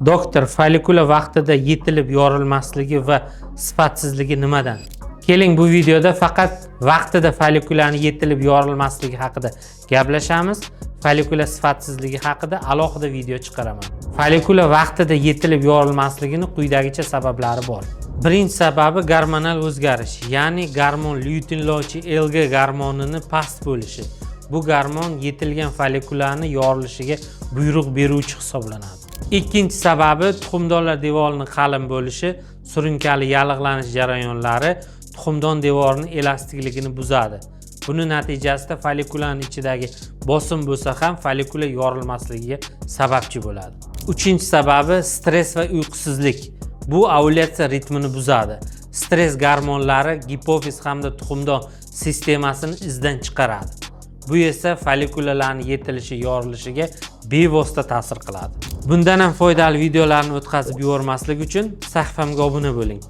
Doktor, follikula vaqtida yetilib yorilmasligi va sifatsizligi nimadan? Keling, bu videoda faqat vaqtida follikulani yetilib yorilmasligi haqida gaplashamiz. Follikula sifatsizligi haqida alohida video chiqaraman. Follikula vaqtida yetilib yorilmasligining quyidagicha sabablari bor. Birinchi sababi gormonal o'zgarish, ya'ni gormon lyutinlovchi LG gormonini past bo'lishi. Bu gormon yetilgan follikulani yorilishiga buyruq beruvchi hisoblanadi. Ikkinchi sababi tuxumdonlar devorining qalin bo'lishi, surunkali yallig'lanish jarayonlari tuxumdon devorining elastikligini buzadi. Buning natijasida follikulaning ichidagi bosim bo'lsa ham follikula yorilmasligiga sababchi bo'ladi. Uchinchi sababi stress va uyqusizlik. Bu ovulyatsiya ritmini buzadi. Stress gormonlari gipofiz hamda tuxumdon sistemasini izdan chiqaradi. Bu esa follikulalarning yetilishi, yorilishiga bevosita ta'sir qiladi. Bundan ham foydali videolarni o'tkazib yubormaslik uchun sahifamga obuna bo'ling.